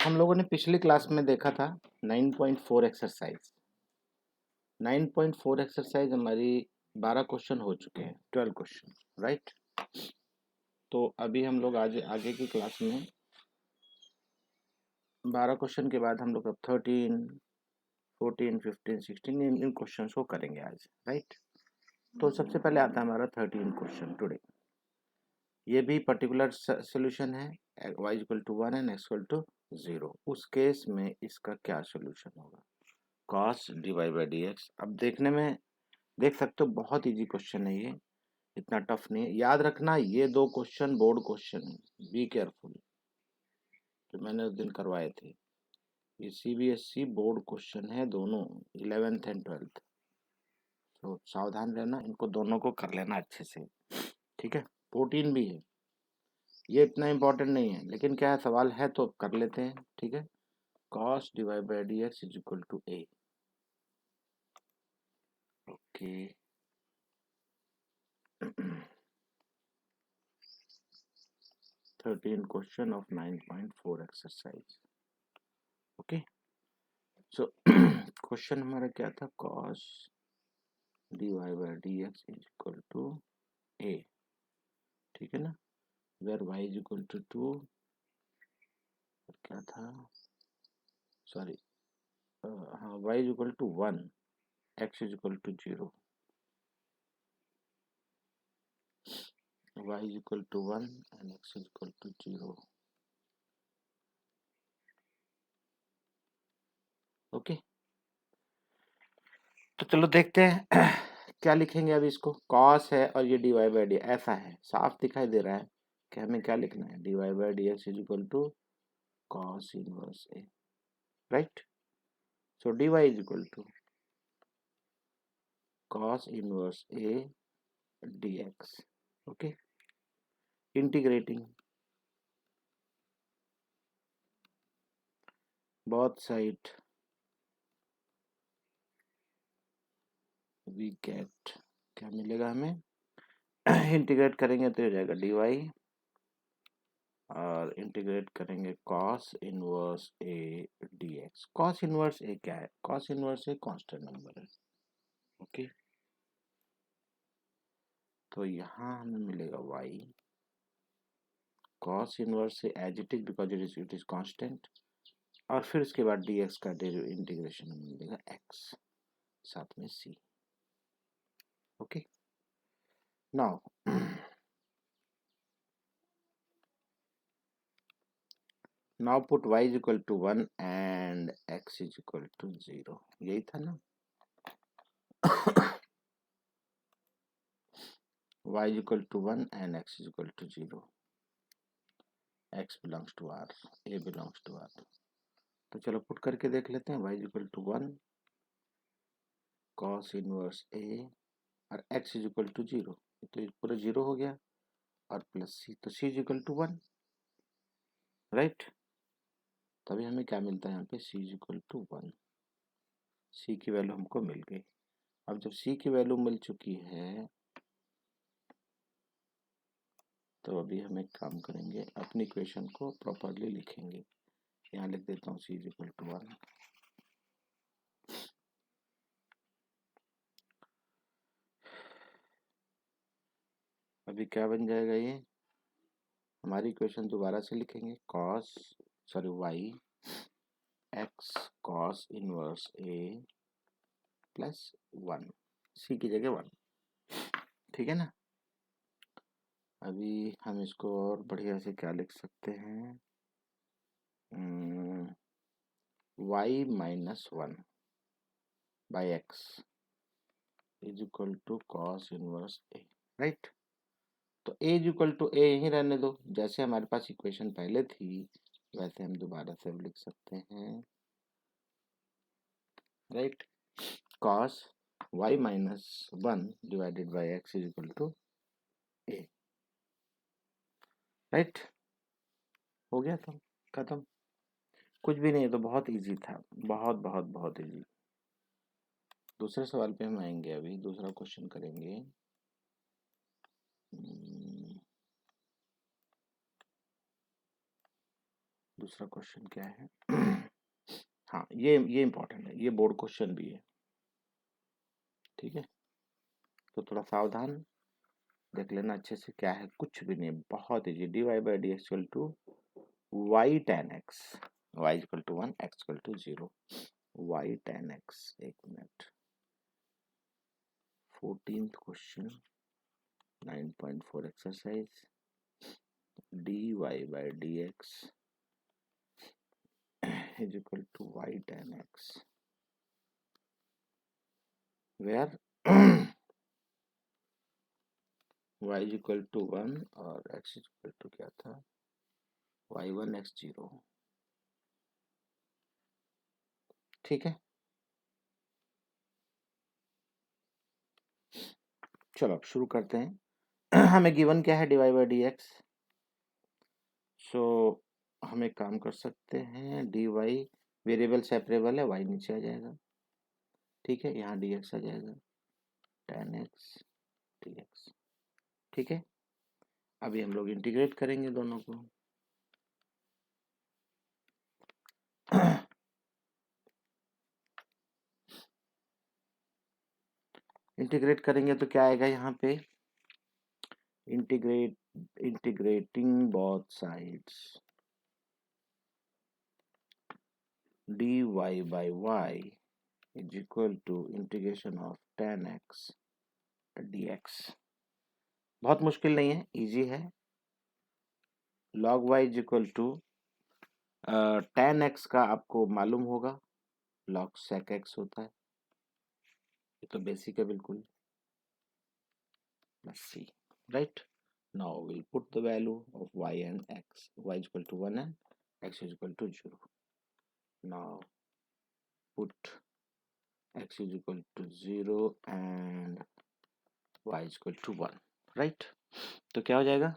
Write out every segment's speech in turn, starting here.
हम लोगों ने पिछली क्लास में देखा था 9.4 एक्सरसाइज। 9.4 एक्सरसाइज हमारी 12 क्वेश्चन हो चुके हैं, 12 क्वेश्चन, राइट। तो अभी हम लोग आगे आगे की क्लास में 12 क्वेश्चन के बाद हम लोग अब 13, 14, 15, 16 इन क्वेश्चन को करेंगे आज, राइट। तो सबसे पहले आता है हमारा 13 क्वेश्चन टुडे। ये भी पर्टिकुलर सोल्यूशन है, y equal to 1 and x equal to 0। उस केस में इसका क्या सोल्यूशन होगा? cos dy by D x. अब देखने में देख सकते हो बहुत इजी क्वेश्चन है, ये इतना टफ नहीं है। याद रखना ये दो क्वेश्चन बोर्ड क्वेश्चन है, बी केयरफुल, जो मैंने उस दिन करवाए थे। ये सीबीएसई बोर्ड क्वेश्चन है दोनों, 11th एंड 12th। तो सावधान रहना, इनको दोनों को कर लेना अच्छे से, ठीक है। 14 भी है, ये इतना इम्पोर्टेंट नहीं है, लेकिन क्या है, सवाल है तो कर लेते हैं, ठीक है। cos divide by D x is equal to A. Okay 13 question of 9.4 exercise। Okay so question हमारा क्या था? cos dy by D x is equal to A, ठीक है ना। Where y is equal to 2, क्या था, सॉरी, हाँ, y is equal to 1, x is equal to 0। y is equal to 1 and x is equal to 0। Okay तो चलो देखते हैं क्या लिखेंगे। अभी इसको cos है और ये dy बाई डी, ऐसा है, साफ दिखाई दे रहा है कि हमें क्या लिखना है। dy by D x is equal to cos inverse a, right. So dy is equal to cos inverse a dx। Okay integrating both side we get, क्या मिलेगा हमें इंटीग्रेट करेंगे तो हो जाएगा dy, और इंटीग्रेट करेंगे cos inverse a dx। cos inverse a क्या है? cos inverse a constant number है, ओके। तो यहाँ हमें मिलेगा y cos इनवर्स से as it is because it is constant, और फिर उसके बाद dx का इंटीग्रेशन हमें मिलेगा x, साथ में c। Okay now now put y is equal to 1 and x is equal to 0, यही था ना। y is equal to 1 and x is equal to 0। x belongs to r, a belongs to r। तो चलो put करके देख लेते हैं। y is equal to 1 cos inverse a और x is equal to 0, तो ये पूरा 0 हो गया, और प्लस c, तो c is equal to 1, right. तभी हमें क्या मिलता है यहाँ पे? c is equal to 1। c की वैल्यू हमको मिल गई। अब जब c की वैल्यू मिल चुकी है तो अभी हम एक काम करेंगे, अपनी इक्वेशन को प्रॉपरली लिखेंगे। यहाँ लिख देता हूँ c is equal to 1। अभी क्या बन जाएगा? ये हमारी इक्वेशन दोबारा से लिखेंगे, y x cos inverse a plus 1, c की जगह 1, ठीक है ना। अभी हम इसको और बढ़िया से क्या लिख सकते हैं? y minus 1 by x is equal to cos inverse a, right. तो a is equal to a यहीं रहने दो, जैसे हमारे पास इक्वेशन पहले थी वैसे हम दोबारा से लिख सकते हैं, right. cos y minus 1 divided by x is equal to a, right. हो गया तो खत्म, कुछ भी नहीं, तो बहुत इजी था, बहुत बहुत बहुत इजी। दूसरे सवाल पे हम आएंगे, अभी दूसरा क्वेश्चन करेंगे। दूसरा क्वेश्चन क्या है? हाँ, ये इम्पोर्टेंट है, ये बोर्ड क्वेश्चन भी है, ठीक है? तो थोड़ा सावधान देख लेना अच्छे से, क्या है, कुछ भी नहीं, बहुत easy. D y by D x equal to y tan x, y equal to 1, x equal to 0, y tan x. एक minute, 14th question, 9.4 exercise, d y by D x is equal to y tan x, where y is equal to 1 और x is equal to क्या था, y1 x0, ठीक है? चलो अब शुरू करते हैं। हमें गिवन क्या है, d y by D x. So हम एक काम कर सकते हैं, डी वाई वेरिएबल सेपरेबल है, y नीचे आ जाएगा, ठीक है? यहाँ डी एक्स आ जाएगा, tan x dx, ठीक है? अभी हम लोग इंटीग्रेट करेंगे दोनों को। इंटीग्रेट करेंगे तो क्या आएगा यहाँ पे, integrating both sides, dy by y is equal to integration of tan x dx। बहुत मुश्किल नहीं है, इजी है। log y is equal to tan x का आपको मालूम होगा log sec x होता है, ये तो बेसिक है बिल्कुल। Let's see, right? Now we'll put the value of y and x. Y is equal to 1 and x is equal to 0. Now put x is equal to 0 and y is equal to 1, right? तो क्या हो जाएगा,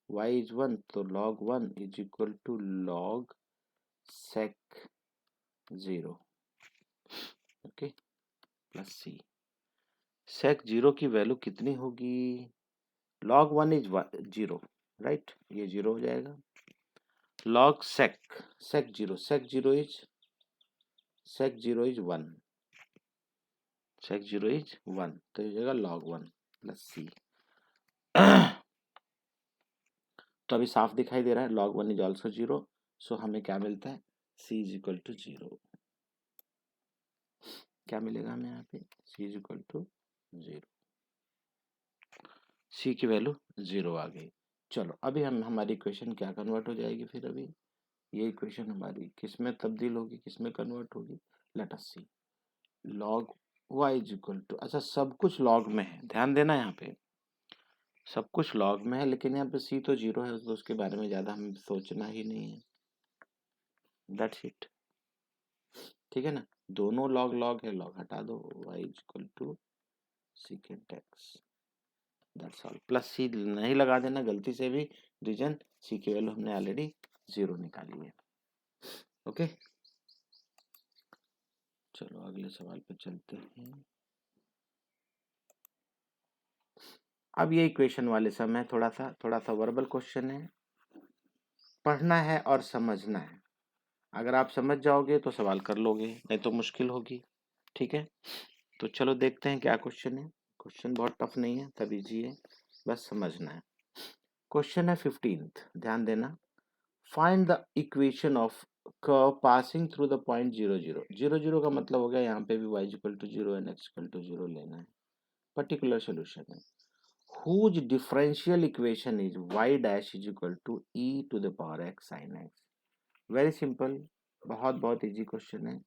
y is 1 तो log 1 is equal to log sec 0, okay, plus c। sec 0 की value कितनी होगी, log 1 is 0, right? ये 0 हो जाएगा। log sec 0 is 1, sec 0 is 1, तो ये हो जाएगा log 1 plus c। तो अभी साफ दिखाई दे रहा है, log 1 is also 0, सो हमें क्या मिलता है, c is equal to 0। क्या मिलेगा हमें यहाँ पे, c is equal to 0, c की वैल्यू 0 आ गई। चलो अभी हमारी इक्वेशन क्या कन्वर्ट हो जाएगी फिर, अभी ये इक्वेशन हमारी किस में तब्दील होगी, किस में कन्वर्ट होगी, let us see. log y is equal to, अच्छा सब कुछ log में है, ध्यान देना यहाँ पे सब कुछ log में है, लेकिन यहाँ पे c तो 0 है, तो उसके बारे में ज्यादा हमें सोचना ही नहीं है, दैट्स इट, ठीक है ना? दोनों log log है, log हटा दो, y is equal to secant x, that's all. Plus c नहीं लगा देना गलती से भी, रीजन c की वैल्यू हमने ऑलरेडी 0 निकाली है, ओके। चलो अगले सवाल पे चलते हैं। अब ये इक्वेशन वाले समय थोड़ा सा वर्बल क्वेश्चन है, पढ़ना है और समझना है। अगर आप समझ जाओगे तो सवाल कर लोगे, नहीं तो मुश्किल होगी, ठीक है? तो चलो देखते हैं क्या क्वेश्चन है। क्वेश्चन बहुत टफ नहीं है, तब इजी है, बस समझना है। क्वेश्चन है 15th, ध्यान देना। Find the equation of curve passing through the point 0 0। 0 0 का मतलब हो गया यहाँ पे भी y equal to 0 and x equal to 0 लेना है, पर्टिकुलर सोल्यूशन है। whose differential equation is y dash is equal to e to the power x sin x। Very simple, बहुत इजी क्वेश्चन है।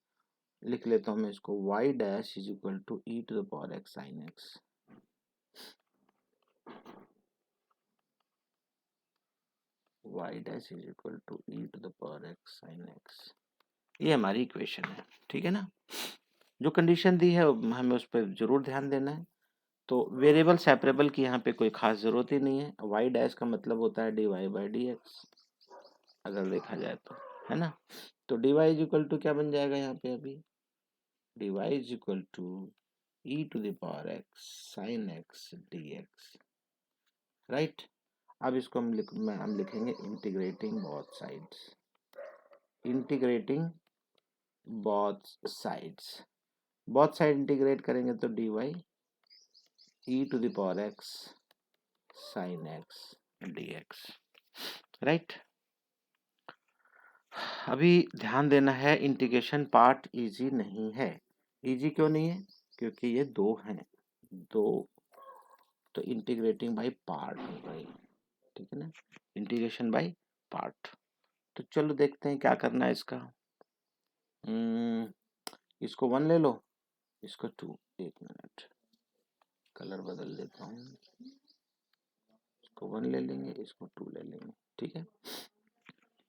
लिख लेता हूँ मैं इसको, y dash is equal to e to the power x sin x। y dash is equal to e to the power x sin x, ये हमारी equation है, ठीक है ना? जो कंडीशन दी है हमें उस पर जरूर ध्यान देना है। तो वेरिएबल सेपरेबल की यहाँ पे कोई खास जरूरत ही नहीं है। y डैश का मतलब होता है dy बाई डी एक्स, अगर देखा जाए तो, है ना? तो dy इज इक्वल टू क्या बन जाएगा यहाँ पे, अभी dy is equal to e to the power x sin x dx, right? अब इसको हम लिखेंगे integrating both sides, integrating both sides, both side integrate करेंगे तो dy e to the power x sin x dx, right. अभी ध्यान देना है, इंटीग्रेशन पार्ट इजी नहीं है। इजी क्यों नहीं है? क्योंकि ये दो हैं, दो, तो इंटीग्रेटिंग बाय पार्ट हो गई, ठीक है ना, इंटीग्रेशन बाय पार्ट। तो चलो देखते हैं क्या करना है इसका। इसको 1 ले लो, इसको 2, एक मिनट कलर बदल देता हूँ, इसको 1 ले लेंगे, इसको 2 ले लेंगे, ठीक है।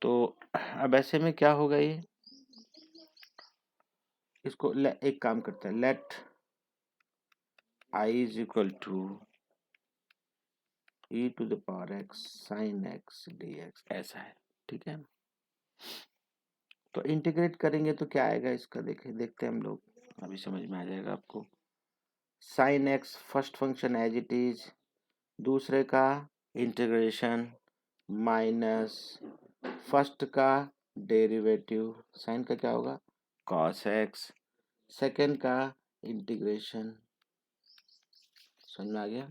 तो अब ऐसे में क्या होगा, ये इसको एक काम करते हैं, let I is equal to e to the power x sin x dx, ऐसा है, ठीक है। तो इंटीग्रेट करेंगे तो क्या आएगा इसका, देखते हैं हम लोग, अभी समझ में आ जाएगा आपको। Sine x first function as it is, दूसरे का इंटीग्रेशन माइनस फर्स्ट का डेरिवेटिव, साइन का क्या होगा कॉस एक्स, सेकेंड का इंटीग्रेशन, समझ में आ गया।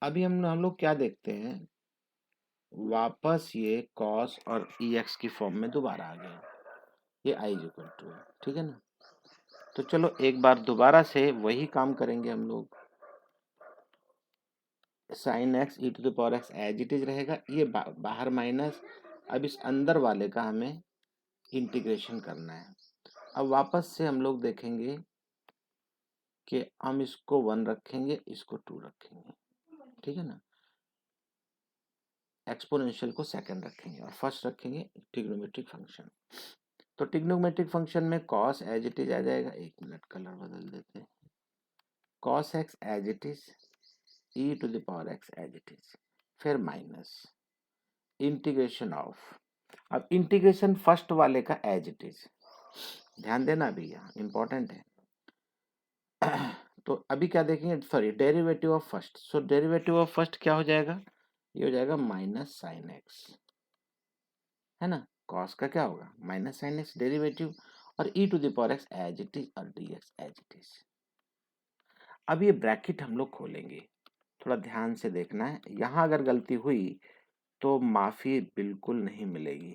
अभी हम लोग क्या देखते हैं, वापस ये कॉस और एक्स की फॉर्म में दोबारा आ गया, ये आई इज इक्वल टू है, ठीक है ना। तो चलो एक बार दोबारा से वही काम करेंगे हम लोग, sine x e to the power x as it is रहेगा, ये बाहर माइनस, अब इस अंदर वाले का हमें इंटीग्रेशन करना है। अब वापस से हम लोग देखेंगे कि हम इसको 1 रखेंगे, इसको 2 रखेंगे, ठीक है ना, एक्सपोनेंशियल को सेकंड रखेंगे और फर्स्ट रखेंगे ट्रिग्नोमेट्रिक फंक्शन। तो ट्रिग्नोमेट्रिक फंक्शन में कॉस एज इट इज आ जाएगा, एक मिनट कलर बदल देते हैं, cos x as it is e to the power x as it is, फिर माइनस इंटीग्रेशन ऑफ, अब इंटीग्रेशन फर्स्ट वाले का एज इट इज, ध्यान देना अभी यहाँ इंपॉर्टेंट है। तो अभी क्या देखेंगे, sorry derivative of first, so derivative of first क्या हो जाएगा, ये हो जाएगा माइनस साइन एक्स, है ना, कॉस का क्या होगा माइनस साइन एक्स डेरिवेटिव, और e to the power x as it is और d x as it is. अब ये ब्रैकेट हम लोग खोलेंगे, थोड़ा ध्यान से देखना है, यहाँ अगर गलती हुई तो माफी बिल्कुल नहीं मिलेगी।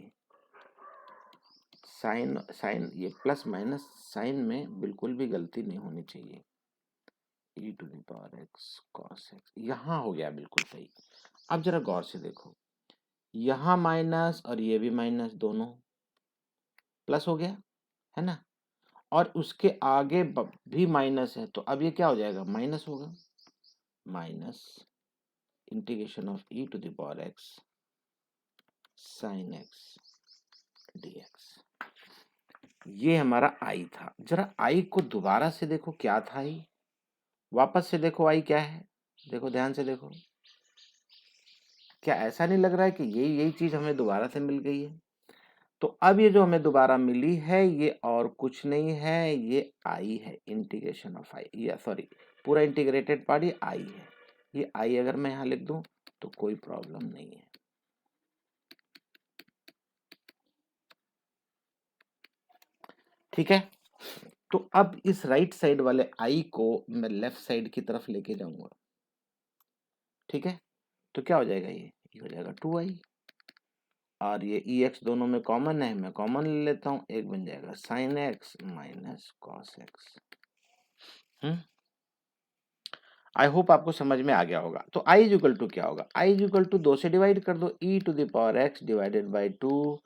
साइन साइन ये प्लस माइनस साइन में बिल्कुल भी गलती नहीं होनी चाहिए, e to the power x cos x, यहाँ हो गया बिल्कुल सही। अब जरा गौर से देखो, यहाँ माइनस और ये भी माइनस, दोनों प्लस हो गया, है ना, और उसके आगे भी माइनस है, तो अब ये क्या हो जाएगा माइनस होगा, minus integration of e to the power x sin x dx, ये हमारा आई था। जरा आई को दोबारा से देखो क्या था, आई वापस से देखो, आई क्या है, देखो ध्यान से देखो, क्या ऐसा नहीं लग रहा है कि यही चीज हमें दोबारा से मिल गई है। तो अब ये जो हमें दोबारा मिली है ये और कुछ नहीं है, ये आई है, इंटीग्रेशन ऑफ आई, या सॉरी पूरा इंटीग्रेटेड पार्ट ये आई है, ये आई अगर मैं यहाँ लिख दूं तो कोई प्रॉब्लम नहीं है, ठीक है। तो अब इस राइट साइड वाले आई को मैं लेफ्ट साइड की तरफ लेके जाऊंगा, ठीक है। तो क्या हो जाएगा, ये हो जाएगा 2i, और ये ex दोनों में कॉमन है, मैं कॉमन ले लेता हूँ, एक बन जाएगा sin x minus cos x. आई होप आपको समझ में आ गया होगा। तो i इज इक्वल टू क्या होगा, i इज इक्वल टू 2 से डिवाइड कर दो, e to the power x divided by 2,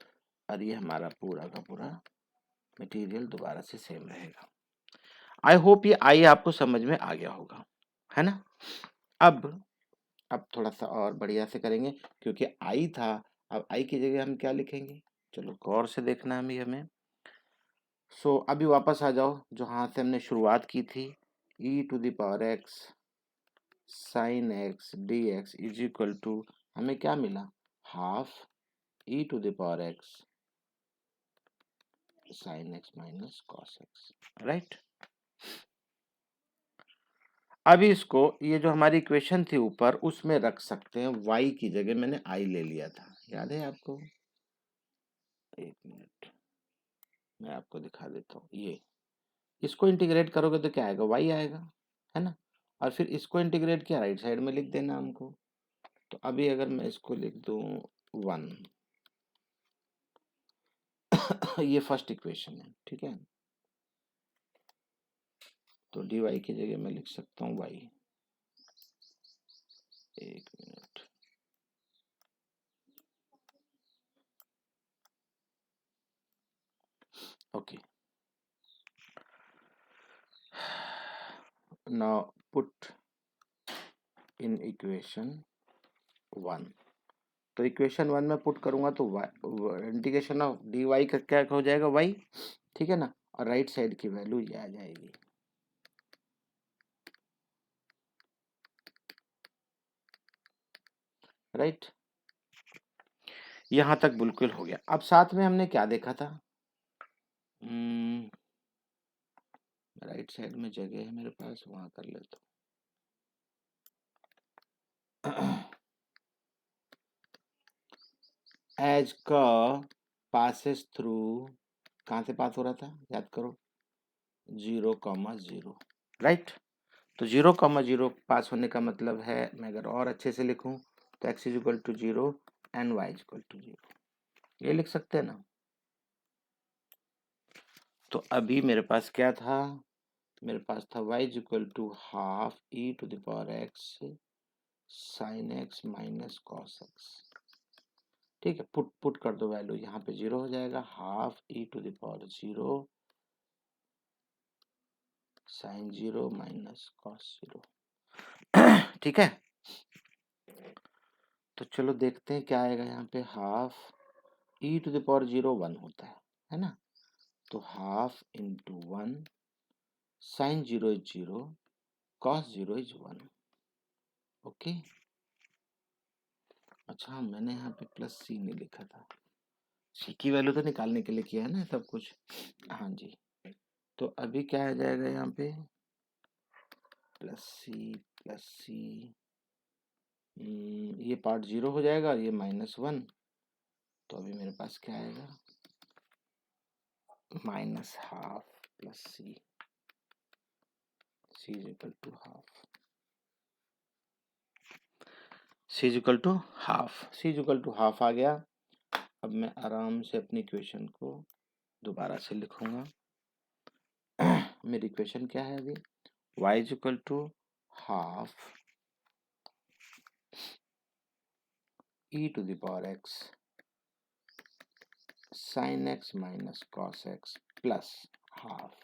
और ये हमारा पूरा का पूरा मटेरियल दोबारा से सेम रहेगा। आई होप ये i आपको समझ में आ गया होगा, है ना। अब थोड़ा सा और बढ़िया से करेंगे, क्योंकि i था, अब i की जगह हम क्या लिखेंगे, चलो गौर से देखना है हमें। सो अभी वापस आ जाओ जहाँ से हमने शुरुआत की थी, e to the power x sine x d x is equal to, हमें क्या मिला, half e to the power x sine x minus cos x, right. अभी इसको ये जो हमारी इक्वेशन थी ऊपर उसमें रख सकते हैं, y की जगह मैंने i ले लिया था, याद है आपको? एक मिनट मैं आपको दिखा देता हूँ। ये इसको इंटीग्रेट करोगे तो क्या आएगा, y आएगा, है ना? और फिर इसको इंटीग्रेट किया, राइट साइड में लिख देना हमको। तो अभी अगर मैं इसको लिख दूं 1 ये फर्स्ट इक्वेशन है, ठीक है? तो dy की जगह मैं लिख सकता हूँ y। एक minute, okay. Now put in equation 1। तो इक्वेशन 1 में पुट करूंगा तो इंटीग्रेशन ऑफ डी वाई का क्या हो जाएगा, y, ठीक है ना? और राइट साइड की वैल्यू ये आ जाएगी। राइट, यहां तक बिल्कुल हो गया। अब साथ में हमने क्या देखा था, राइट साइड में जगह है मेरे पास, वहां कर लेता हूँ। एज का पासेस थ्रू, कहाँ से पास हो रहा था याद करो, 0,0, राइट? तो 0,0 पास होने का मतलब है, मैं अगर और अच्छे से लिखूं तो x is equal to 0 and y is equal to 0, ये लिख सकते हैं ना? तो अभी मेरे पास क्या था, मेरे पास था y is equal to half e to the power x sine x minus cos x, ठीक है? पुट कर दो वैल्यू, यहाँ पे 0 हो जाएगा, half e to the power 0 sine 0 minus cos 0। ठीक है, तो चलो देखते हैं क्या आएगा यहाँ पे। Half e to the power 0 1 होता है ना? तो half into 1 sine 0 is 0 cos 0 is 1, okay. अच्छा, मैंने यहाँ पे प्लस सी नहीं लिखा था, सी की वैल्यू तो निकालने के लिए किया है ना सब कुछ, हाँ जी। तो अभी क्या आ जाएगा यहाँ पे, प्लस सी, ये पार्ट 0 हो जाएगा और ये -1, तो अभी मेरे पास क्या आएगा, minus half plus c is equal to half, c is equal to half, c is equal to half आ गया। अब मैं आराम से अपनी इक्वेशन को दोबारा से लिखूंगा। मेरी इक्वेशन क्या है अभी, y is equal to half e to the power x sine x minus cos x plus half,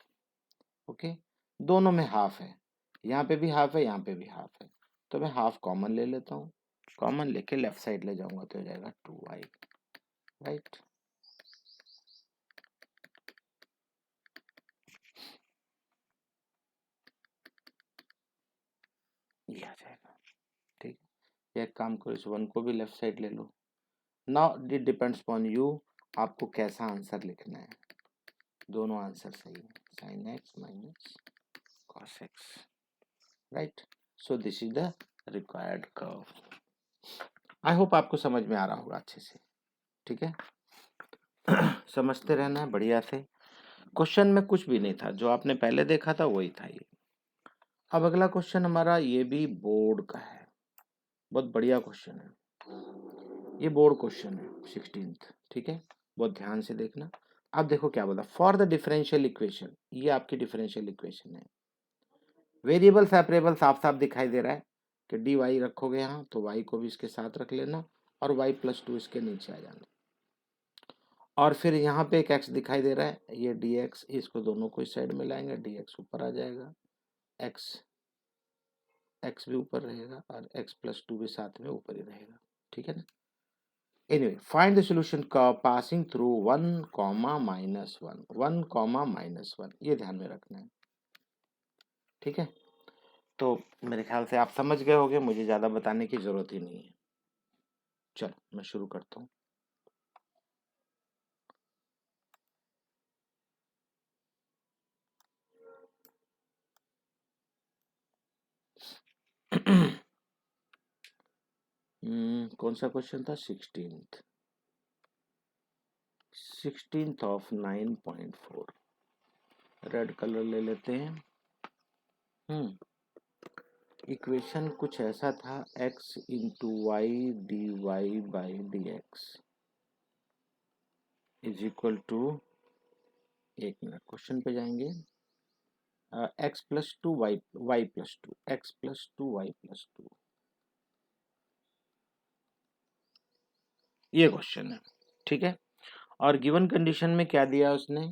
okay. दोनों में हाफ है, यहाँ पे भी हाफ है, यहाँ पे भी हाफ है, तो मैं हाफ कॉमन ले लेता हूँ, कॉमन लेके लेफ्ट साइड ले जाऊंगा तो हो जाएगा 2y, राइट? ये आ जाएगा, ठीक है। एक काम करो, इस 1 को भी लेफ्ट साइड ले लो। Now it depends upon you, आपको कैसा आंसर लिखना है। दोनों आंसर सही है, sine x minus cos x, right? So this is the required curve. I hope आपको समझ में आ रहा होगा अच्छे से, ठीक है? समझते रहना है बढ़िया से। क्वेश्चन में कुछ भी नहीं था, जो आपने पहले देखा था वही था ये। अब अगला क्वेश्चन हमारा ये भी बोर्ड का है, बहुत बढ़िया क्वेश्चन है, ये बोर्ड क्वेश्चन है 16th, ठीक है? बहुत ध्यान से देखना। अब देखो क्या बोला, फॉर द डिफरेंशियल इक्वेशन, ये आपकी डिफरेंशियल इक्वेशन है। वेरिएबल सेपरेबल साफ साफ दिखाई दे रहा है कि डी वाई रखोगे यहाँ तो वाई को भी इसके साथ रख लेना और वाई प्लस 2 इसके नीचे आ जाना, और फिर यहाँ पे एक x दिखाई दे रहा है, ये dx, इसको दोनों को इस साइड में लाएंगे, dx ऊपर आ जाएगा, x भी ऊपर रहेगा और x प्लस 2 भी साथ में ऊपर ही रहेगा, ठीक है ना? एनीवे, फाइंड द सॉल्यूशन का पासिंग थ्रू 1, -1, 1, -1, ये ध्यान में रखना है, ठीक है? तो मेरे ख्याल से आप समझ गए होंगे, मुझे ज़्यादा बताने की ज़रूरत ही नहीं है। चलो मैं शुरू करता हूँ। कौन सा क्वेश्चन था? 16th of 9.4। रेड कलर ले लेते हैं। इक्वेशन कुछ ऐसा था, x into y d y by D x is equal to, एक मिनट क्वेश्चन पे जाएंगे, x plus two y plus two, x plus two y plus two, ये क्वेश्चन है, ठीक है। और गिवन कंडीशन में क्या दिया उसने,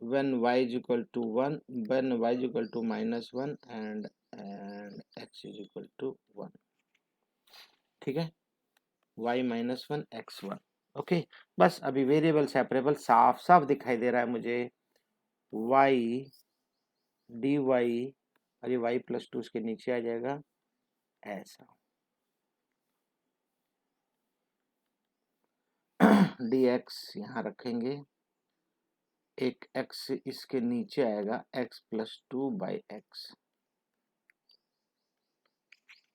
when y is equal to 1, when y is equal to -1 and x is equal to 1, ठीक है, y -1 x 1। ओके, बस अभी वेरिएबल सेपरेबल साफ साफ दिखाई दे रहा है मुझे, y dy, और ये y प्लस टू उसके नीचे आ जाएगा ऐसा, dx यहाँ रखेंगे, एक x इसके नीचे आएगा x plus two by x.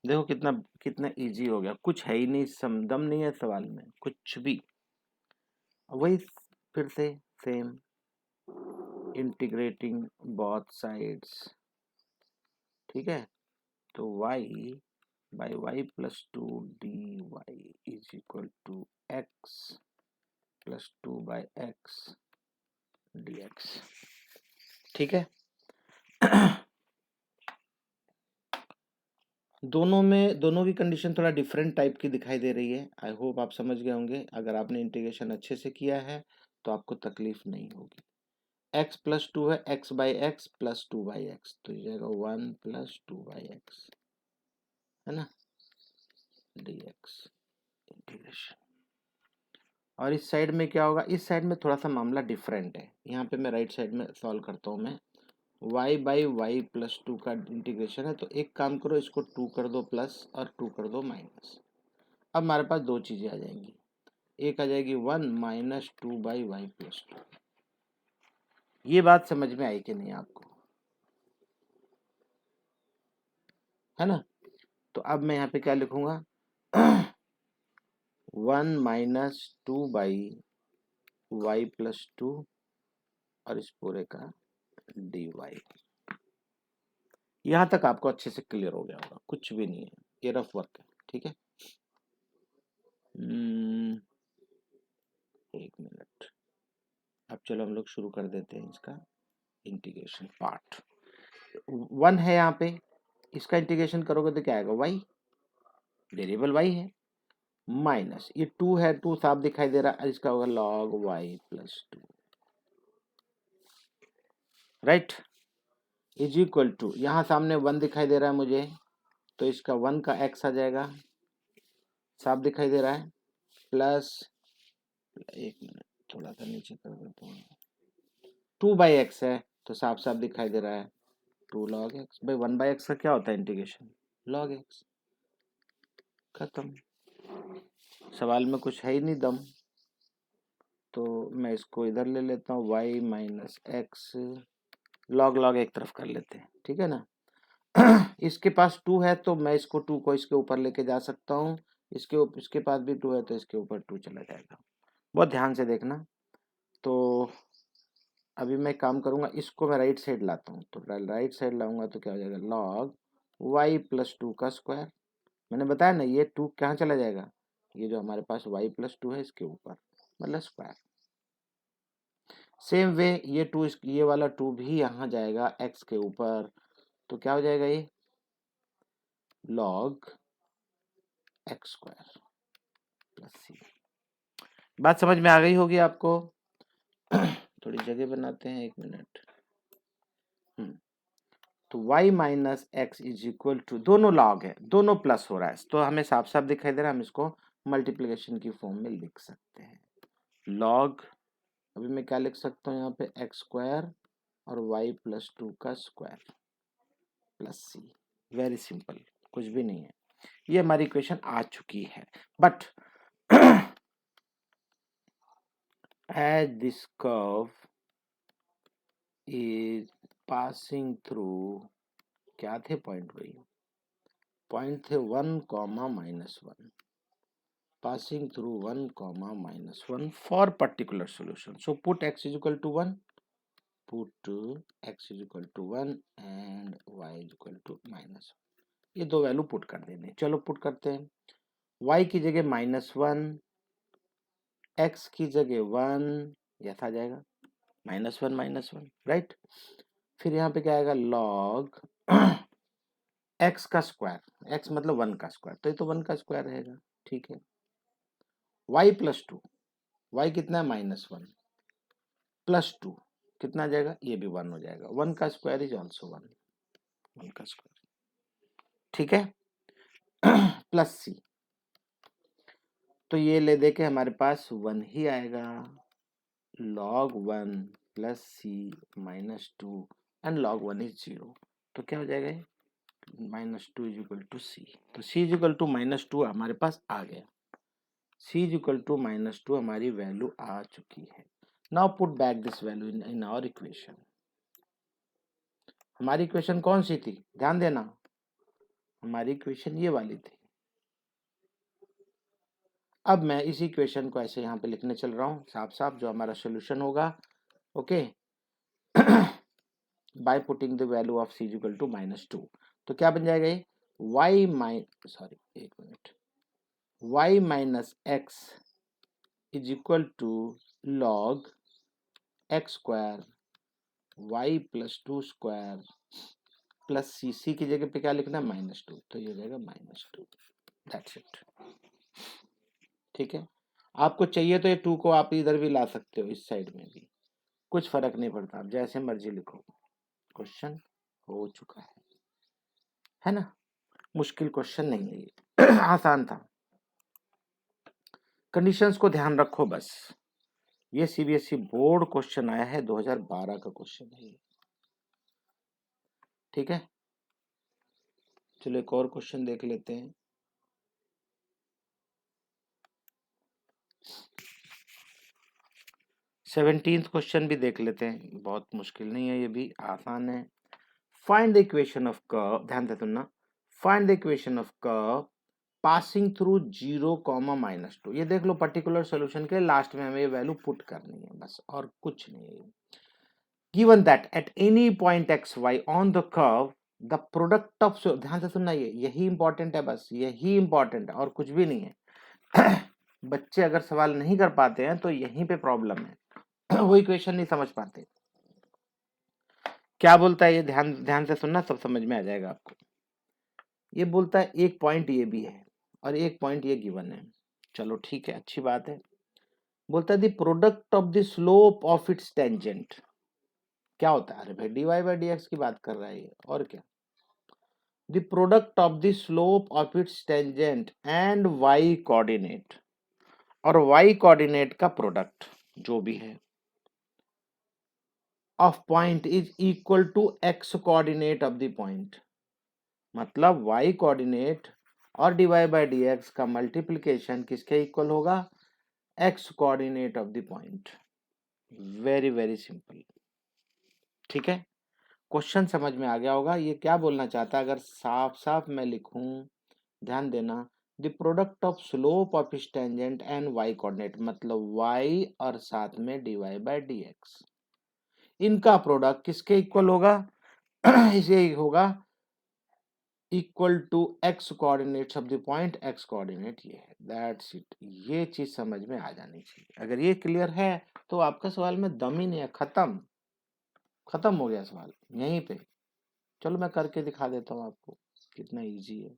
देखो कितना कितना इजी हो गया, कुछ है ही नहीं, समदम नहीं है सवाल में कुछ भी। वही फिर से सेम, इंटीग्रेटिंग बोथ साइड्स, ठीक है। तो y by y plus two d y is equal to x plus two by x d x, ठीक है। दोनों की कंडीशन थोड़ा डिफरेंट टाइप की दिखाई दे रही है। आई होप आप समझ गए होंगे, अगर आपने इंटीग्रेशन अच्छे से किया है तो आपको तकलीफ नहीं होगी। x प्लस टू है, x by x plus two by x, तो ये जाएगा 1 प्लस टू बाई एक्स, है ना, dx इंटीग्रेशन। और इस साइड में क्या होगा, इस साइड में थोड़ा सा मामला डिफरेंट है। यहाँ पे मैं राइट साइड में सॉल्व करता हूँ मैं, y by y plus two का इंटीग्रेशन है, तो एक काम करो, इसको 2 कर दो प्लस और 2 कर दो माइनस। अब हमारे पास दो चीजें आ जाएंगी, एक आ जाएगी 1 minus two by y plus two. ये बात समझ में आई कि नहीं आपको, है ना। तो अब मैं यहाँ पे क्या लिखूंगा, 1 minus two by y plus two और इस पूरे का डी वाई। यहाँ तक आपको अच्छे से क्लियर हो गया होगा, कुछ भी नहीं है, ये रफ वर्क है, ठीक है। एक मिनट, अब चलो हम लोग शुरू कर देते हैं इसका इंटीग्रेशन पार्ट। 1 है यहाँ पे, इसका इंटीग्रेशन करोगे तो क्या आएगा, y, वेरिएबल y है, माइनस ये 2 है, 2 साफ दिखाई दे रहा है, इसका होगा log y plus two, right, is equal to, यहाँ सामने 1 दिखाई दे रहा है मुझे, तो इसका 1 का x आ जाएगा, साफ दिखाई दे रहा है, प्लस, एक मिनट थोड़ा सा नीचे कर देता हूँ, 2 बाई एक्स है तो साफ साफ दिखाई दे रहा है 2 log x। भाई 1 बाई एक्स का क्या होता है इंटीग्रेशन, log x, खत्म, सवाल में कुछ है ही नहीं दम। तो मैं इसको इधर ले लेता हूँ, y माइनस एक्स, log एक तरफ कर लेते हैं, ठीक है ना। इसके पास 2 है तो मैं इसको 2 को इसके ऊपर लेके जा सकता हूँ, इसके पास भी 2 है तो इसके ऊपर 2 चला जाएगा, बहुत ध्यान से देखना। तो अभी मैं काम करूंगा, इसको मैं राइट साइड लाता हूँ, तो राइट साइड लाऊंगा तो क्या हो जाएगा, log y प्लस टू का स्क्वायर। मैंने बताया ना, ये 2 कहाँ चला जाएगा, ये जो हमारे पास y प्लस टू है इसके ऊपर, मतलब स्क्वायर। सेम वे ये 2, ये वाला 2 भी यहाँ जाएगा x के ऊपर, तो क्या हो जाएगा, ये log x स्क्वायर प्लस सी। बात समझ में आ गई होगी आपको। थोड़ी जगह बनाते हैं, एक मिनट। तो y minus x is equal to, दोनों लॉग है, दोनों प्लस हो रहा है, तो हमें साफ साफ दिखाई दे रहा है, हम इसको मल्टीप्लिकेशन की फॉर्म में लिख सकते हैं, लॉग, अभी मैं क्या लिख सकता हूँ यहाँ पे, एक्स स्क्वायर और y प्लस टू का square plus c, very simple, कुछ भी नहीं है, ये हमारी इक्वेशन आ चुकी है। But as this curve is passing through, क्या थे पॉइंट भाई, पॉइंट थे 1, -1, passing through 1, -1 for particular solution. So put x is equal to 1, put x is equal to 1 and y is equal to -1. ये दो value put कर देने। चलो put करते हैं। y की जगह -1, x की जगह 1, यह आ जाएगा -1, राइट। फिर यहाँ पे क्या आएगा, लॉग x का स्क्वायर, x मतलब 1 का स्क्वायर, तो ये तो 1 का स्क्वायर रहेगा, ठीक है। y प्लस 2, y कितना है -1 प्लस 2 कितना आ जाएगा, ये भी 1 हो जाएगा। 1 का स्क्वायर इज ऑल्सो 1 का स्क्वायर, ठीक है। प्लस सी, तो ये ले दे के हमारे पास 1 ही आएगा। log 1 plus c -2 and log 1 is 0, तो क्या हो जाएगा, -2 इज इक्वल टू सी। तो सी इज इक्वल टू -2 हमारे पास आ गया। सी इज इक्वल टू -2 हमारी वैल्यू आ चुकी है। Now put back this value in our equation. हमारी इक्वेशन कौन सी थी, ध्यान देना, हमारी इक्वेशन ये वाली थी। अब मैं इसी इक्वेशन को ऐसे यहाँ पे लिखने चल रहा हूँ साफ साफ, जो हमारा सोल्यूशन होगा, okay, by putting the value of c equal to -2। तो क्या बन जाएगा ये, y minus x is equal to log x square y plus 2 square plus c की जगह पे क्या लिखना है, -2, तो ये हो जाएगा -2, दैट्स इट, ठीक है। आपको चाहिए तो ये 2 को आप इधर भी ला सकते हो, इस साइड में भी, कुछ फर्क नहीं पड़ता, आप जैसे मर्जी लिखो। क्वेश्चन हो चुका है ना, मुश्किल क्वेश्चन नहीं है ये, आसान था। कंडीशंस को ध्यान रखो बस। ये सीबीएसई बोर्ड क्वेश्चन आया है, 2012 का क्वेश्चन है ये, ठीक है। चलो एक और क्वेश्चन देख लेते हैं। सेवनटीन्थ क्वेश्चन भी देख लेते हैं, बहुत मुश्किल नहीं है, ये भी आसान है। Find the equation of curve, ध्यान से सुनना, find the equation of curve passing through 0, -2। ये देख लो, पर्टिकुलर सॉल्यूशन के लास्ट में हमें ये वैल्यू पुट करनी है बस, और कुछ नहीं है। Given that at any point x y on the curve the product of, ध्यान से सुनना, ये यही इंपॉर्टेंट है, बस यही इंपॉर्टेंट है और कुछ भी नहीं है। बच्चे अगर सवाल नहीं कर पाते हैं तो यहीं पे प्रॉब्लम है, वो इक्वेशन नहीं समझ पाते। क्या बोलता है ये, ध्यान ध्यान से सुनना, सब समझ में आ जाएगा आपको। ये बोलता है एक पॉइंट ये भी है और एक पॉइंट ये गिवन है, चलो ठीक है, अच्छी बात है। बोलता है the product of the slope of its tangent, क्या होता है, अरे भाई dy/dx की बात कर रहा है ये, और क्या, the product of the slope of its tangent and y coordinate, और y कोऑर्डिनेट का प्रोडक्ट जो भी है of point is equal to x coordinate of the point, मतलब y कोऑर्डिनेट और dy/dx का मल्टीप्लिकेशन किसके इक्वल होगा, x coordinate of the point. Very very simple, ठीक है। क्वेश्चन समझ में आ गया होगा, ये क्या बोलना चाहता है, अगर साफ साफ मैं लिखूं, ध्यान देना, the product of slope of इस टेंजेंट एंड y कोऑर्डिनेट, मतलब y और साथ में dy/dx, इनका प्रोडक्ट किसके इक्वल होगा, इसे होगा equal to x coordinates of the point, x coordinate ये है, दैट्स इट। ये चीज समझ में आ जानी चाहिए, अगर ये क्लियर है तो आपका सवाल में दम ही नहीं है, खत्म हो गया सवाल यहीं पे। चलो मैं करके दिखा देता हूँ आपको कितना इजी है।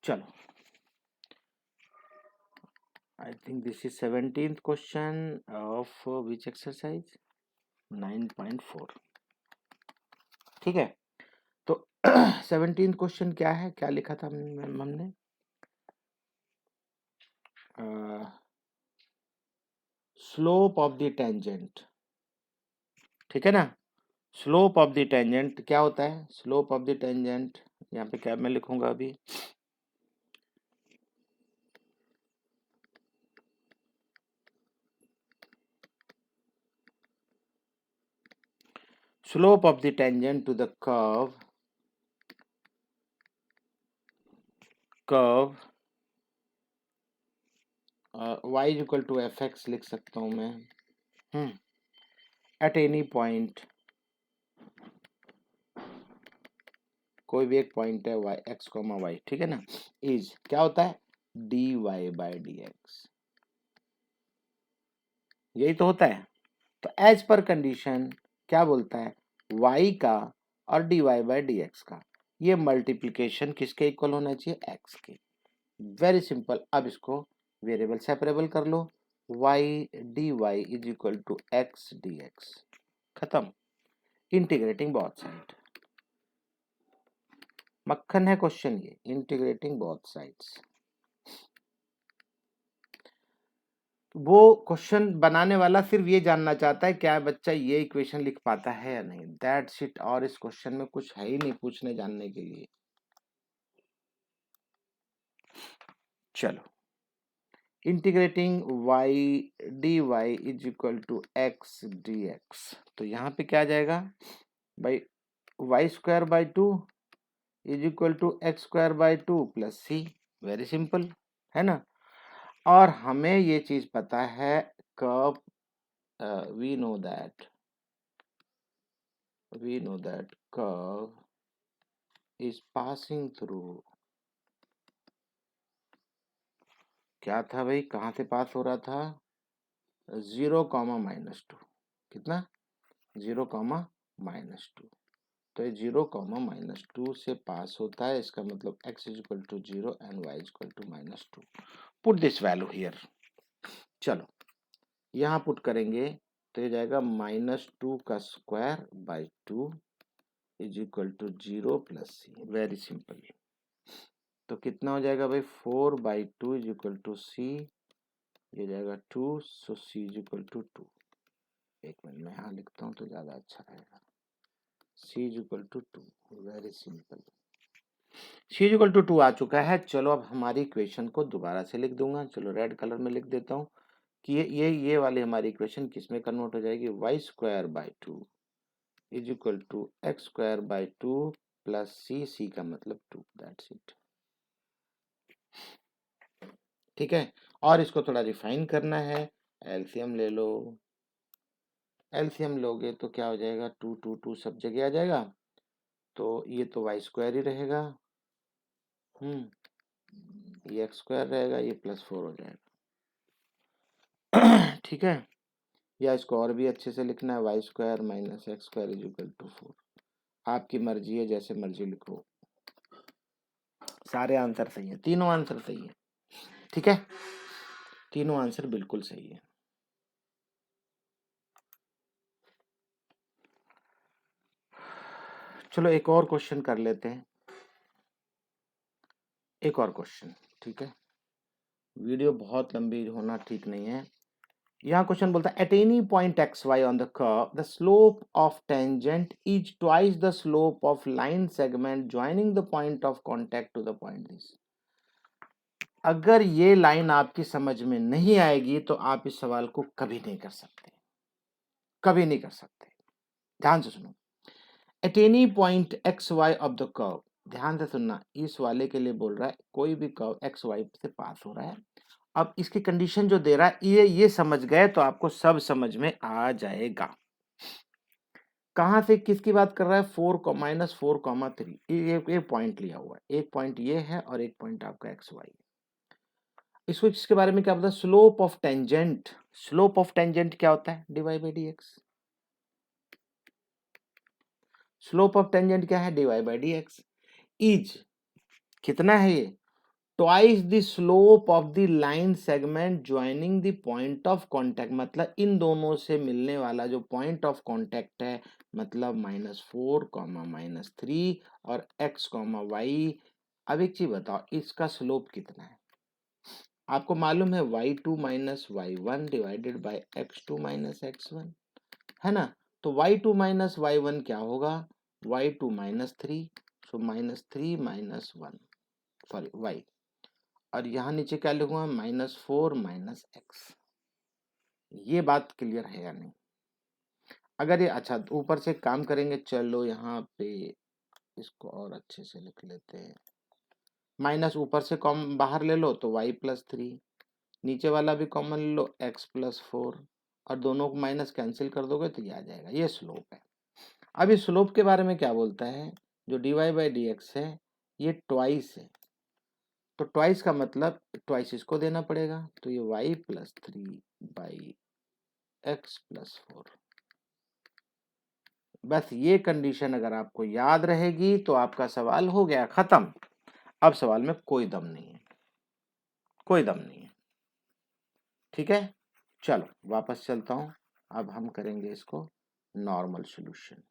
चलो, I think this is 17th question of which exercise, 9.4, ठीक है। तो 17th क्वेश्चन क्या है, क्या लिखा था हमने, स्लोप ऑफ द टेंजेंट, ठीक है ना। स्लोप ऑफ द टेंजेंट क्या होता है, स्लोप ऑफ द टेंजेंट, यहाँ पे क्या मैं लिखूंगा अभी, slope of the tangent to the curve y is equal to f x लिख सकता हूं मैं एट एनी पॉइंट, कोई भी एक पॉइंट है y x कॉमा y, ठीक है ना, इज क्या होता है dy बाय dx, यही तो होता है। तो एज पर कंडीशन क्या बोलता है y का और dy बाय dx का ये मल्टीप्लीकेशन किसके इक्वल होना चाहिए x के। Very simple. अब इसको वेरिएबल सेपरेबल कर लो, y dy is equal to x dx, खत्म। इंटीग्रेटिंग बोथ साइड, मक्खन है क्वेश्चन ये, इंटीग्रेटिंग बोथ साइड्स। वो क्वेश्चन बनाने वाला सिर्फ ये जानना चाहता है क्या बच्चा ये इक्वेशन लिख पाता है या नहीं, दैट्स इट। और इस क्वेश्चन में कुछ है ही नहीं पूछने जानने के लिए। चलो, integrating y dy is equal to x dx, तो यहाँ पे क्या आ जाएगा भाई y square by 2 is equal to x square by 2 plus c, very simple है ना। और हमें ये चीज पता है curve, we know that curve is passing through, क्या था भाई, कहाँ से पास हो रहा था 0, कितना 0, तो ये 0, से पास होता है, इसका मतलब x is equal to 0 and y is equal to -2। Put this value here. चलो यहाँ पुट करेंगे तो ये जाएगा -2 का square by 2 is equal to 0 plus c, very simple. तो कितना हो जाएगा भाई 4/2 इज इक्वल टू सी, ये जाएगा 2, सो सी इज इक्वल टू 2। एक मिनट में यहाँ लिखता हूँ तो ज्यादा अच्छा रहेगा, c is equal to 2, very simple. C is equal to 2 आ चुका है। चलो अब हमारी इक्वेशन को दोबारा से लिख दूंगा, चलो रेड कलर में लिख देता हूँ कि ये वाली हमारी इक्वेशन किस में कन्वर्ट हो जाएगी, y square by 2 is equal to x square by 2 plus c का मतलब 2, दैट्स इट। ठीक है, और इसको थोड़ा रिफाइन करना है, एलसीएम ले लो। एलसीएम लोगे तो क्या हो जाएगा 2 2 2 सब जगह आ जाएगा, तो ये तो वाई स्क्वायर ही रहेगा, ये एक्स स्क्वायर रहेगा, ये +4 हो जाएगा। ठीक है, या इसको और भी अच्छे से लिखना है, y square minus x square is equal to 4। आपकी मर्जी है, जैसे मर्जी लिखो, सारे आंसर सही है, तीनों आंसर सही है। ठीक है, तीनों आंसर बिल्कुल सही है। चलो एक और क्वेश्चन कर लेते हैं, एक और क्वेश्चन। ठीक है, वीडियो बहुत लंबी होना ठीक नहीं है। यहाँ क्वेश्चन बोलता है at any point x y on the curve the slope of tangent is twice the slope of line segment joining the point of contact to the point this. अगर ये लाइन आपकी समझ में नहीं आएगी तो आप इस सवाल को कभी नहीं कर सकते, कभी नहीं कर सकते। ध्यान से सुनो, at any point x y of the curve, ध्यान से सुनना, इस वाले के लिए बोल रहा है कोई भी कर्व एक्स वाई से पास हो रहा है। अब इसकी कंडीशन जो दे रहा है ये समझ गए तो आपको सब समझ में आ जाएगा। कहां से किसकी बात कर रहा है, -4, 3, एक पॉइंट लिया हुआ है, एक पॉइंट ये है और एक पॉइंट आपका एक्स वाई। इसको इसके बारे में क्या पता, slope of tangent, slope of tangent क्या होता है, dy by dx। Slope of tangent क्या है, dy बाई dx इज कितना है ये, twice the slope of the line segment joining the point of contact, मतलब इन दोनों से मिलने वाला जो पॉइंट ऑफ कांटेक्ट है, मतलब -4, -3 और x, y। अब एक चीज बताओ, इसका स्लोप कितना है, आपको मालूम है y2 minus y1 divided by x2 minus x1, है ना। तो y2 माइनस y1 क्या होगा, y2 -3, सो -3 माइनस 1, सॉरी y, और यहाँ नीचे क्या लिखूंगा -4 माइनस x। ये बात क्लियर है या नहीं। अगर ये अच्छा ऊपर से काम करेंगे, चलो यहाँ पे इसको और अच्छे से लिख लेते हैं। माइनस ऊपर से कॉम बाहर ले लो तो y+3, नीचे वाला भी कॉमन ले लो x+4, और दोनों को माइनस कैंसिल कर दोगे तो ये आ जाएगा। ये स्लोप है। अब इस स्लोप के बारे में क्या बोलता है, जो dy/dx है ये ट्वाइस है, तो ट्वाइस का मतलब ट्वाइस इसको देना पड़ेगा, तो ये y+3/x+4। बस ये कंडीशन अगर आपको याद रहेगी तो आपका सवाल हो गया खत्म। अब सवाल में कोई दम नहीं है, कोई दम नहीं है। ठीक है, चलो वापस चलता हूं। अब हम करेंगे इसको नॉर्मल सॉल्यूशन।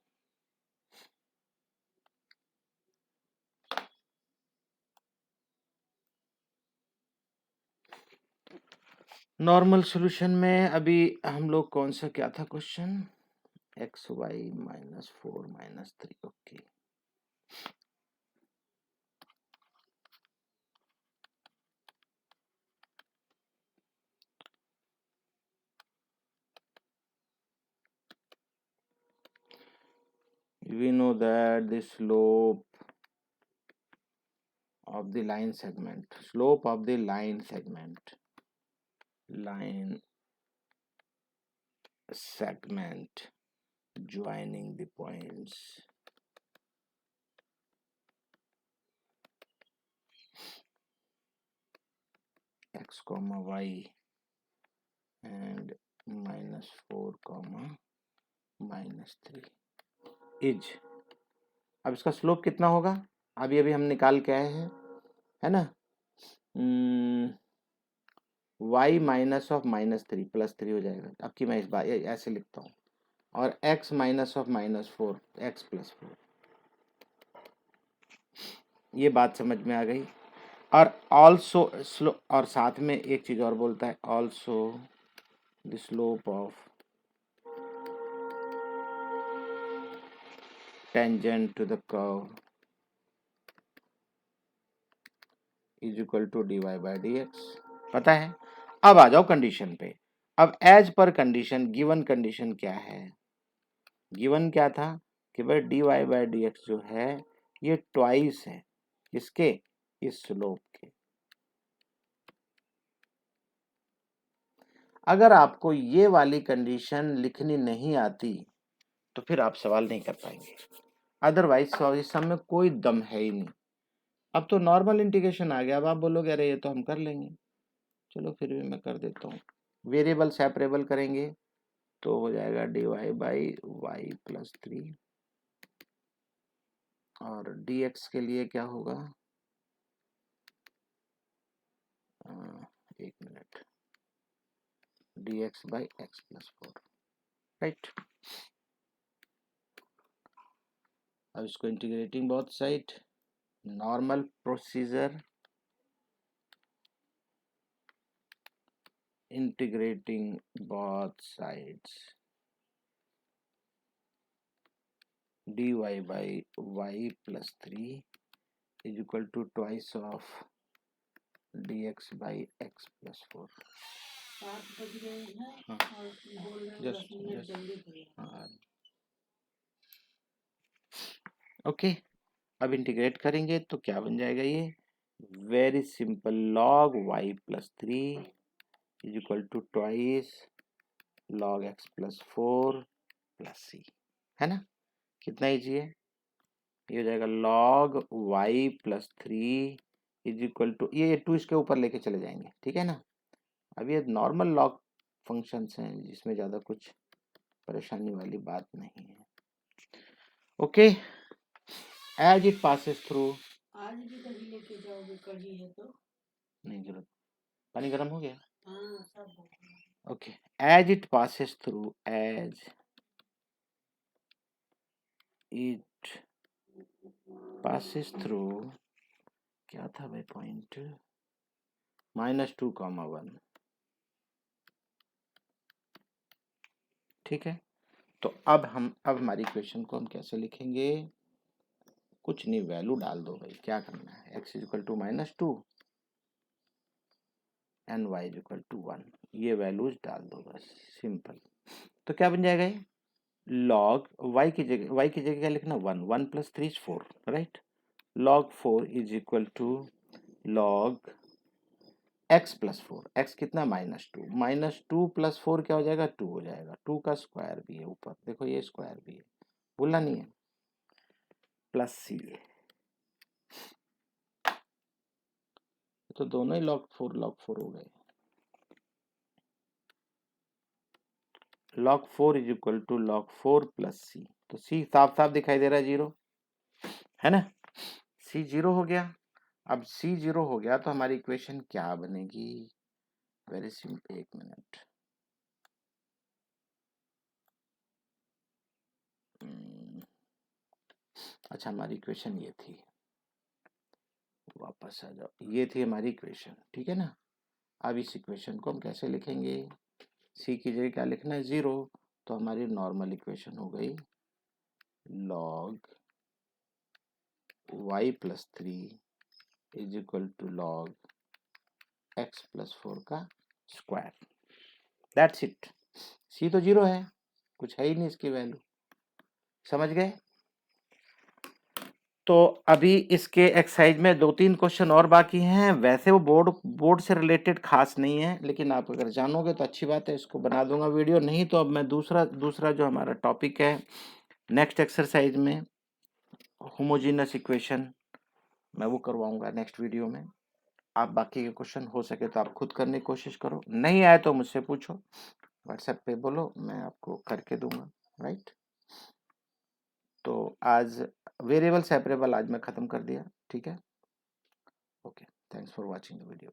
नॉर्मल सॉल्यूशन में अभी हम लोग कौन सा क्या था question, xy-4-3। Okay, we know that the slope of the line segment joining the points x, y and -4, -3 is. अब इसका स्लोप कितना होगा, अभी अभी हम निकाल के आए हैं, है ना। y -(-3) +3 हो जाएगा। अब की मैं इस बार ऐसे लिखता हूँ, और x -(-4) x+4। ये बात समझ में आ गई। और ऑल्सो और साथ में एक चीज और बोलता है, also the slope of tangent to the curve is equal to dy/dx। पता है। अब आ जाओ कंडीशन पे। अब as per condition, given condition क्या है, गिवन क्या था कि भाई dy/dx जो है ये ट्वाइस है इसके, इस स्लोप के। अगर आपको ये वाली कंडीशन लिखनी नहीं आती तो फिर आप सवाल नहीं कर पाएंगे, अदरवाइज इस सब में कोई दम है ही नहीं। अब तो नॉर्मल इंटीग्रेशन आ गया, अब आप बोलोगे अरे ये तो हम कर लेंगे, चलो फिर भी मैं कर देता हूँ। वेरिएबल सेपरेबल करेंगे तो हो जाएगा dy/y+3, और dx के लिए क्या होगा, एक मिनट, dx/x+4, राइट। अब इसको integrating both side, normal procedure, integrating both sides, dy/y+3 is equal to twice of dx/x+4। Okay, अब इंटीग्रेट करेंगे तो क्या बन जाएगा, ये very simple, log y+3 is equal to twice log x+4 + c, है ना। कितना इजी है, ये हो जाएगा log y+3 is equal to, ये 2 इसके ऊपर लेके चले जाएंगे, ठीक है ना। अब ये नॉर्मल लॉग फंक्शंस हैं जिसमें ज़्यादा कुछ परेशानी वाली बात नहीं है। Okay, as it passes through, आज भी कहीं लेके जाओगे, कढ़ी है तो नहीं जरूरत, पानी गर्म हो गया। हाँ सब हो गया। Okay, as it passes through, as it passes through, क्या था भाई पॉइंट, -2, 1, ठीक है। तो अब हमारी इक्वेशन को हम कैसे लिखेंगे, कुछ नहीं, वैल्यू डाल दो भाई, क्या करना है, x is equal to -2 and y is equal to 1, ये वैल्यूज डाल दो बस, सिंपल। तो क्या बन जाएगा ये, लॉग y की जगह क्या लिखना 1, 1 plus 3 is 4, right. log 4 is equal to log x plus 4, x कितना -2, -2 प्लस 4 क्या हो जाएगा 2 हो जाएगा, 2 का स्क्वायर भी है ऊपर, देखो ये स्क्वायर भी है, भूलना नहीं है, प्लस c है, तो दोनों ही log 4 हो गए। log 4 is equal to log 4 plus c, तो c साफ साफ दिखाई दे रहा है 0, है ना, c 0 हो गया। अब c 0 हो गया तो हमारी इक्वेशन क्या बनेगी, वेरी सिंपल, 1 मिनट, अच्छा हमारी इक्वेशन ये थी, वापस आ जाओ, ये थी हमारी इक्वेशन, ठीक है ना। अब इस इक्वेशन को हम कैसे लिखेंगे, c की जगह क्या लिखना है 0, तो हमारी नॉर्मल इक्वेशन हो गई log y plus 3 is equal to log x plus 4 का स्क्वायर, दैट्स इट। c तो 0 है, कुछ है ही नहीं इसकी वैल्यू, समझ गए। तो अभी इसके एक्सरसाइज में 2-3 क्वेश्चन और बाकी हैं, वैसे वो बोर्ड से रिलेटेड खास नहीं है, लेकिन आप अगर जानोगे तो अच्छी बात है, इसको बना दूंगा वीडियो, नहीं तो अब मैं दूसरा जो हमारा टॉपिक है नेक्स्ट एक्सरसाइज में, होमोजीनस इक्वेशन, मैं वो करवाऊंगा नेक्स्ट वीडियो में। आप बाकी के क्वेश्चन हो सके तो आप खुद करने की कोशिश करो, नहीं आए तो मुझसे पूछो, व्हाट्सएप पे बोलो, मैं आपको करके दूंगा, राइट। तो आज वेरिएबल सेपरेबल आज मैं ख़त्म कर दिया, ठीक है, okay, thanks for watching the video.